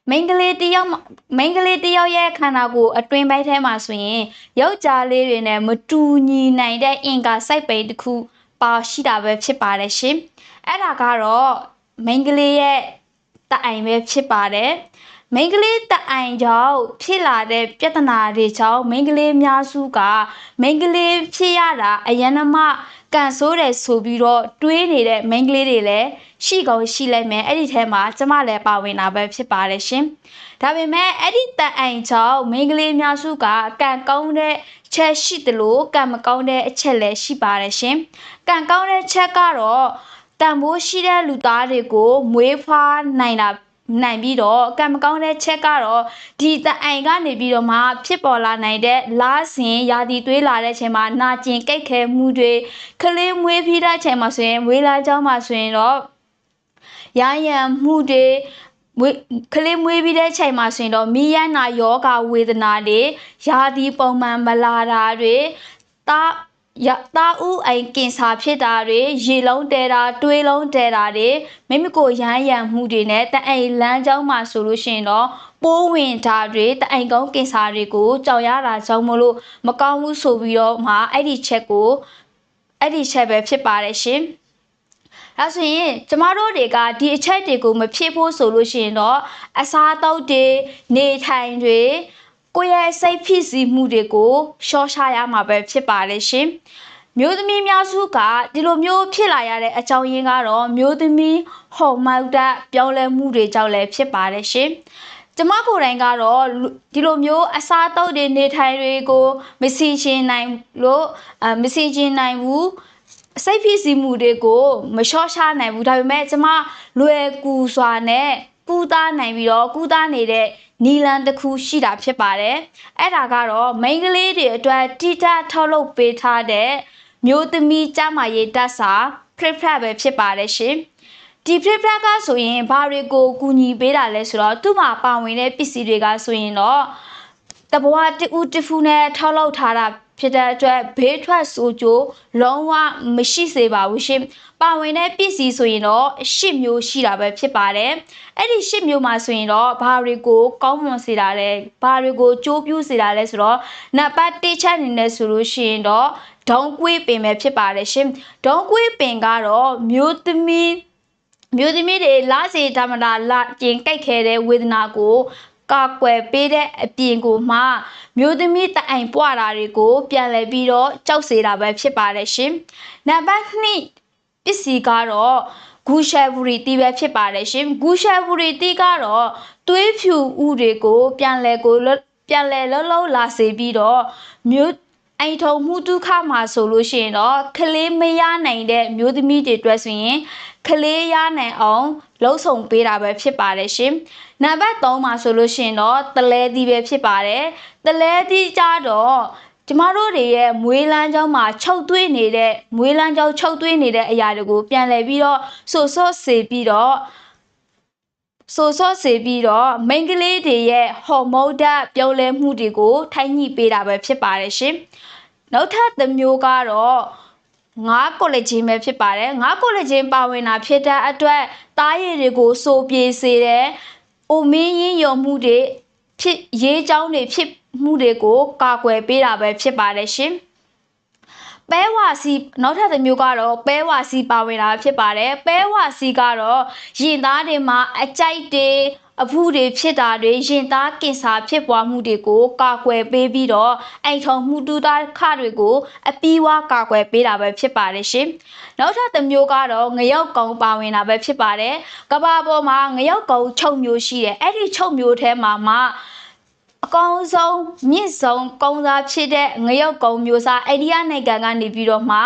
မိန်းကလေးတယောက်ရဲ့ခန္ဓာကိုယ်အတွင်းပိုင်းထဲမှာဆိုရင်ယောက်ျားလေးတွေနဲ့မတူညီနိုင်တဲ့အင်္ဂါစိုက်ပိန်တစ်ခုပါရှိတာပဲဖြစ်ပါတယ်ရှင်အဲ့ဒါကတော့မိန်းကလေးရဲ့တအိုင်ပဲဖြစ်ပါတယ်မိန်းကလေးတအိုင်ကြောင့်ဖြစ်လာတဲ့ပြဿနာတွေကြောင့်မိန်းကလေးများစုကမိန်းကလေးဖြစ်ရတာအယနမကန်ဆိုးတယ်ဆိုပြီးတော့တွေးနေတဲ့မိန်းကလေးတွေလည်းရှိကောင်းရှိလိုက်မယ်အဲ့ဒီထဲမှာကျမလည်းပါဝင်တာပဲဖြစ်ပါတယ်ရှင်ဒါပေမဲ့အဲ့ဒီတအိုင်ကြောင့်မိန်းကလေးများစုကကံကောင်းတဲ့ချက်ရှိတယ်လို့ကံမကောင်းတဲ့အချက်လည်းရှိပါတယ်ရှင်ကံကောင်းတဲ့ချက်ကတော့တန်ဖိုးရှိတဲ့လူသားတွေကိုမွေးဖွားနိုင်ပြီးတော့ကံမကောင်းတဲ့ချက်ကတော့ဒီတအိုင်ကနေပြီးတော့မှဖြစ်ပေါ်လာနိုင်တဲ့လားစင်ရာသီသွေးလာတဲ့ချိန်မှာနာကျင်ကြိတ်ခဲမှုတွေကလေးမွေးပြီးတဲ့ချိန်မှာဆိုရင်မွေးလာကြောင်းမှာဆိုရင်တော့ရရန်မှုတွေကလေးမွေးပြီးတဲ့ချိန်မှာဆိုရင်တော့မိယနာယောဂဝေဒနာတွေရာသီပုံမှန်မလာတာတွေတာဥအိမ်ကင်ဆာဖြစ်တာတွေရေလုံးတဲတာတွေးလုံးတဲတာတွေမိမိကိုရမ်းရံမှုတွေနဲ့တအိမ်လမ်းကြောင်းမှာဆိုလို့ရှိရင်တော့ပိုးဝင်တာတွေတအိမ်ကုန်းကင်ဆာတွေကိုကြောက်ရတာကြောင့်မလို့မကောင်းဘူးဆိုပြီးတော့မှအဲ့ဒီချက်ပဲဖြစ်ပါတယ်ရှင်ဒါဆိုရင်ကျမတို့တွေကဒီအချက်တွေကိုမဖြစ်ဖို့ဆိုလို့ရှိရင်တော့အစားအသောက်တွေနေထိုင်တွေကိုယ့်ရဲ့စိတ်ဖြစ်စီမှုတွေကိုရှော့ချရမှာပဲဖြစ်ပါတယ်ရှင်မျိုးသမီးများစုကဒီလိုမျိုးဖြစ်လာရတဲ့အကြောင်းရင်းကတော့မျိုးသမီးဟော်မုန်းတဲ့ပြောင်းလဲမှုတွေကြောင့်လည်းဖြစ်ပါတယ်ရှင်ကျမကိုယ်တိုင်ကတော့ဒီလိုမျိုးအစားအသောက်တွေနေထိုင်တွေကိုမစီချင်နိုင်ဘူးစိတ်ဖြစ်စီမှုတွေကိုမလျှော့ချနိုင်ဘူးဒါပေမဲ့ကျမလွယ်ကူစွာနဲ့ကူးသားနိုင်ပြီးတော့ကူးသားနေတဲ့နီလန်တစ်ခုရှိတာဖြစ်ပါတယ်အဲ့ဒါကတော့မိန်းကလေးတွေအတွက်တိကျထောက်လုပ်ပေးထားတဲ့မျိုးသမီးကျမရေးတက်စာ prep ပဲဖြစ်ပါတယ်ရှင်ဒီ prep ကဆိုရင်ဘာတွေကိုကူညီပေးတာလဲဆိုတော့သူ့မှာပါဝင်တဲ့ပစ္စည်းတွေကဆိုရင်တော့တဘွားတူဖူနဲ့ထောက်လုပ်ထားတာဖြစ်တဲ့အတွက်ဘေးထွက်ဆိုးကျိုးလုံးဝမရှိစေပါဘူးရှင်ပါဝင်တဲ့ပစ္စည်းဆိုရင်တော့10မျိုးရှိတာပဲဖြစ်ပါတယ်အဲ့ဒီ10မျိုးမှာဆိုရင်တော့ဘာတွေကိုကောင်းမွန်စေတာလဲဘာတွေကိုကြိုးပြူစေတာလဲဆိုတော့နံပါတ်1ချက်အနေနဲ့ဆိုလို့ရှိရင်တော့ဒုံကွေးပင်ပဲဖြစ်ပါတယ်ရှင်ဒုံကွေးပင်ကတော့မျိုးသမီးတွေလာစေဓမ္မတာလာကျင်ကြိုက်ခဲတဲ့ဝေဒနာကိုကာကွယ်ပေးတဲ့အပြင်ကိုမှမျိုးသမီးတအိမ်ပွားတာတွေကိုပြန်လည်ပြီးတော့ကြောက်စေတာပဲဖြစ်ပါတယ်ရှင်နံပါတ်2ပစ္စည်းကတော့ဂူရှယ်ဘူရီတီပဲဖြစ်ပါတယ်ရှင်ဂူရှယ်ဘူရီတီကတော့သွေးဖြူဥတွေကိုပြန်လည်လုံးလာစေပြီးတော့မျိုးအိမ်ထုံမှုဒုက္ခမှာဆိုလို့ရှိရင်တော့ကလေးမရနိုင်တဲ့မျိုးသမီးတွေအတွက်ဆိုရင်ကလေးရနိုင်အောင်လှုပ်ဆောင်ပေးတာပဲဖြစ်ပါတယ်ရှင်နံပါတ်3မှာဆိုလို့ရှိရင်တော့တလဲသီးပဲဖြစ်ပါတယ်တလဲသီးကြတော့ကျမတို့တွေရဲ့မွေးလန်းကြောင်းမှာချုပ်သွေးနေတဲ့အရာတွေကိုပြန်လည်ပြီးတော့ဆိုဆော့စေပြီးတော့မိန်းကလေးတွေရဲ့ဟော်မုန်းဓာတ်ပြောင်းလဲမှုတွေကိုထိုင်းညှိပေးတာပဲဖြစ်ပါတယ်ရှင်နောက်ထပ်တစ်မျိုးကတော့9ကိုလက်ချင်းပဲဖြစ်ပါတယ်9ကိုလက်ချင်းပါဝင်တာဖြစ်တဲ့အတွက်သားရည်တွေကိုစိုးပြေစေတယ်အိုမင်းရင်းယုံမှုတွေဖြစ်ရေးချောင်းတွေဖြစ်မှုတွေကိုကာကွယ်ပေးတာပဲဖြစ်ပါတယ်ရှင်ပဲဝါစီနောက်ထပ်တစ်မျိုးကတော့ပဲဝါစီပါဝင်တာဖြစ်ပါတယ်ပဲဝါစီကတော့ရင်သားတွေမှာအကြိုက်တွေအဖူးတွေဖြစ်တာတွေရင်သားကင်ဆာဖြစ်ပွားမှုတွေကိုကာကွယ်ပေးပြီးတော့အိမ်ထုံမှုတူတာခတွေကိုအပီးဝါကာကွယ်ပေးတာပဲဖြစ်ပါတယ်ရှင်နောက်ထပ်တစ်မျိုးကတော့ငရုတ်ကုံပါဝင်တာပဲဖြစ်ပါတယ်ကဘာပေါ်မှာငရုတ်ကုံ6မျိုးရှိတယ်အဲ့ဒီ6မျိုးထဲမှာအကောင်းဆုံးမြင့်ဆုံးကုန်းစားဖြစ်တဲ့ငရုတ်ကုံမျိုးစားအိန္ဒိယနိုင်ငံကနေပြီးတော့မှ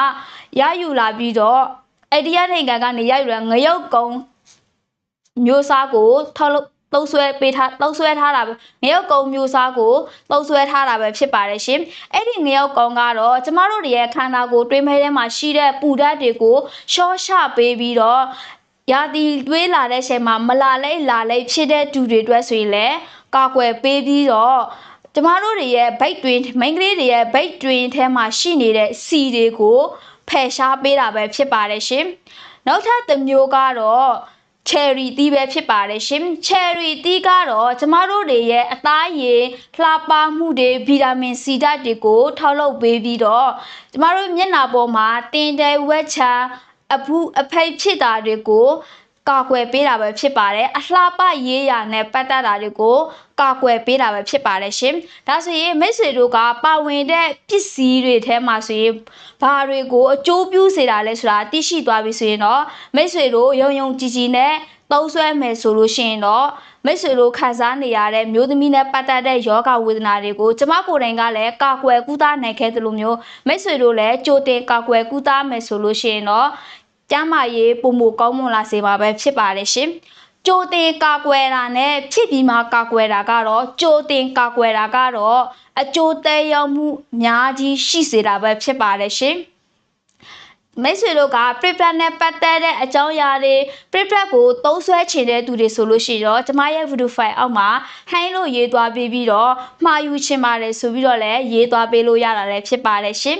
ရယူလာပြီးတော့အိန္ဒိယနိုင်ငံကနေရယူလာငရုတ်ကုံမျိုးစားကိုသုံးဆွဲထားတာပဲငရုတ်ကုံမျိုးစားကိုသုံးဆွဲထားတာပဲဖြစ်ပါတယ်ရှင်အဲ့ဒီငရုတ်ကုံကတော့ကျမတို့ရဲ့ခန္ဓာကိုယ်တွင်းမဲထဲမှာရှိတဲ့ပူဓာတ်တွေကိုရှော့ချပေးပြီးတော့ရာသီတွေးလာတဲ့ချိန်မှာမလာလိုက်ဖြစ်တဲ့သူတွေအတွက်ဆိုရင်လည်းကာကွယ်ပေးပြီးတော့ကျမတို့တွေရဲ့ဗိတ်တွင်မိန်းကလေးတွေရဲ့ဗိတ်တွင်ထဲမှာရှိနေတဲ့စီတွေကိုဖယ်ရှားပေးတာပဲဖြစ်ပါတယ်ရှင်နောက်ထပ်တစ်မျိုးကတော့ cherry တီးပဲဖြစ်ပါတယ်ရှင် cherry တီးကတော့ကျမတို့တွေရဲ့အသားရည်လှပမှုတွေဗီတာမင် C ဓာတ်တွေကိုထောက်လုပ်ပေးပြီးတော့ကျမတို့မျက်နှာပေါ်မှာတင်တယ်ဝက်ချာအဖူးအဖိတ်ဖြစ်တာတွေကိုကာကွယ်ပေးတာပဲဖြစ်ပါတယ်အလှပရေးရာနဲ့ပတ်သက်တာတွေကိုကာကွယ်ပေးတာပဲဖြစ်ပါတယ်ရှင်ဒါဆိုရင်မိတ်ဆွေတို့ကပါဝင်တဲ့ပစ္စည်းတွေထဲမှာဆိုရင်ဘာတွေကိုအကျိုးပြုစေတာလဲဆိုတာသိရှိသွားပြီဆိုရင်တော့မိတ်ဆွေတို့ယုံယုံကြည်ကြည်နဲ့သုံးစွဲမယ်ဆိုလို့ရှိရင်တော့မိတ်ဆွေတို့ခံစားနေရတဲ့မျိုးသမီးနဲ့ပတ်သက်တဲ့ယောဂဝေဒနာတွေကိုကျမကိုယ်တိုင်ကလည်းကာကွယ်ကုသနိုင်ခဲ့သလိုမျိုးမိတ်ဆွေတို့လည်းကြိုတင်ကာကွယ်ကုသမယ်ဆိုလို့ရှိရင်တော့ကျမရေးပုံမကောင်းမွန်လာစေမှာပဲဖြစ်ပါတယ်ရှင်ကြိုတင်ကာကွယ်တာနဲ့ဖြစ်ပြီးမှကာကွယ်တာကတော့ကြိုတင်ကာကွယ်တာကတော့အကျိုးသက်ရောက်မှုအများကြီးရှိစေတာပဲဖြစ်ပါတယ်ရှင်မိတ်ဆွေတို့က prepare နဲ့ပတ်သက်တဲ့အကြောင်းအရာတွေ prepare ကိုသုံးစွဲချင်တဲ့သူတွေဆိုလို့ရှိတော့ကျမရဲ့ video file အောက်မှာ hang လို့ရေးသွားပြီးတော့မှာယူချင်ပါတယ်ဆိုပြီးတော့လည်းရေးသွားပေးလို့ရတာလည်းဖြစ်ပါတယ်ရှင်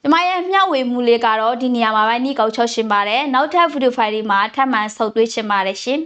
ကျမရဲ့မျှဝေမှုလေးကတော့ဒီနေရာမှာပဲနှီးကောက်ချောရှင်ပါတယ်နောက်ထပ် video file လေးမှာထပ်မံဆုပ်သွေးချင်ပါတယ်ရှင်